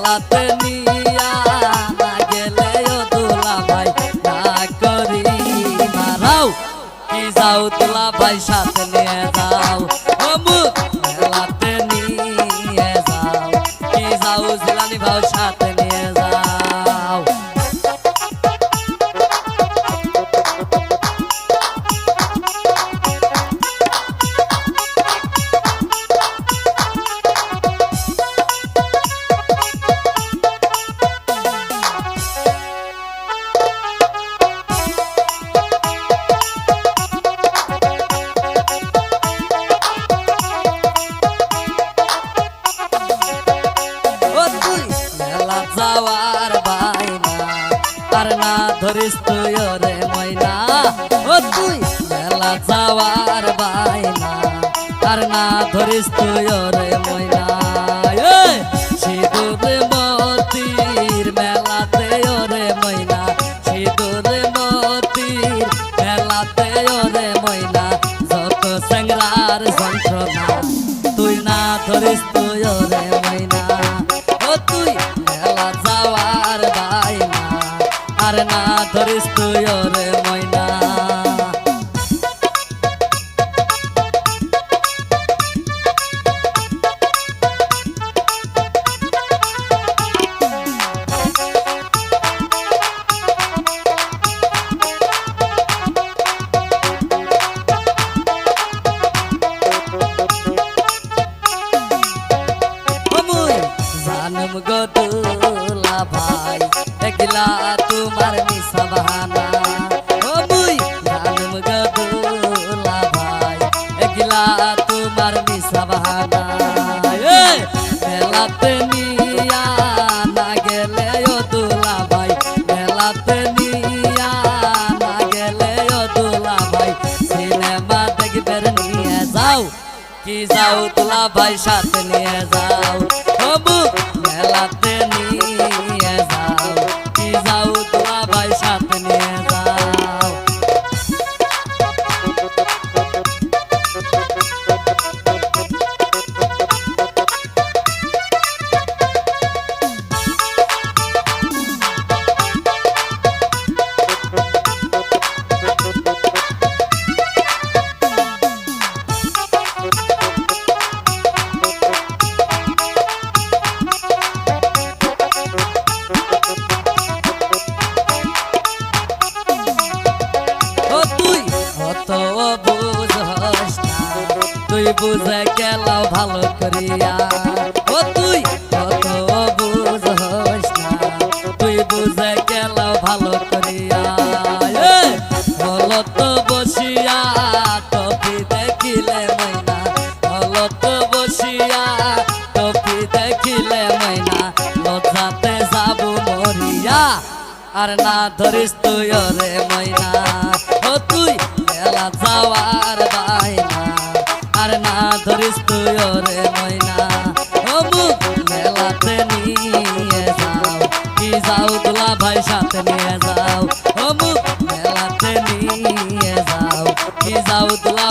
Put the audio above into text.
মেলাতে নিয়া না গেলে ও দুলা ভাই না করি মারাও কি যাও দুলা ভাই সাথে নিয়ে যাও অমুক মেলাতে নিয়ে যাও কি যাও জিলানি ভাই সাথে নিয়ে যাও যাওয়ার বাইনা আর না ধরিস তুই রে ময়না ও তুই মেলা যাওয়ার বাইনা আর না ধরিস তুই রে ময়না সিঁদুর মতির মেলাতে রে ময়না সিঁদুর মতির মেলাতে রে ময়না যত সংগ্রার যন্ত্রণা তুই না ধরিস তুই রে ময়না ও তুই মেলা যাওয়ার বাইনা আর না ধরিস তুই রে ময়না জানম গো দুলা ভাই একলা তোমার মিশা বাহানা ও মুই জানম গো দুলা ভাই একলা তোমার মিশা বাহানা মেলাতে নিয়া না গেলে ও দুলা ভাই মেলাতে নিয়া না গেলে ও দুলা ভাই সিনেমা দেখবে নিয়ে যাও কি যাও দুলা ভাই সাথে নিয়ে যাও অমুক মেলাতে নিয়ে যাও কি যাও দুলা ভাই সাথে নিয়ে যাও তুই বুঝে গেল ভালো করিয়া ও তুই কত বুঝস না তুই বুঝে গেল ভালো করিয়া হলত বসিয়া টপি দেখিলে ময়না হলত বসিয়া টপি দেখিলে ময়না লজ্জাতে যাব মরিয়া আর না ধরিস তুই রে ময়না ও তুই মেলা যাওয়ার বাইনা আর না ধরিস তুই রে ময়না অমুক মেলাতে নিয়ে যাও কি যাও দুলা ভাই সাথে নিয়ে যাও অমুক মেলাতে নিয়ে যাও কি যাও দুলা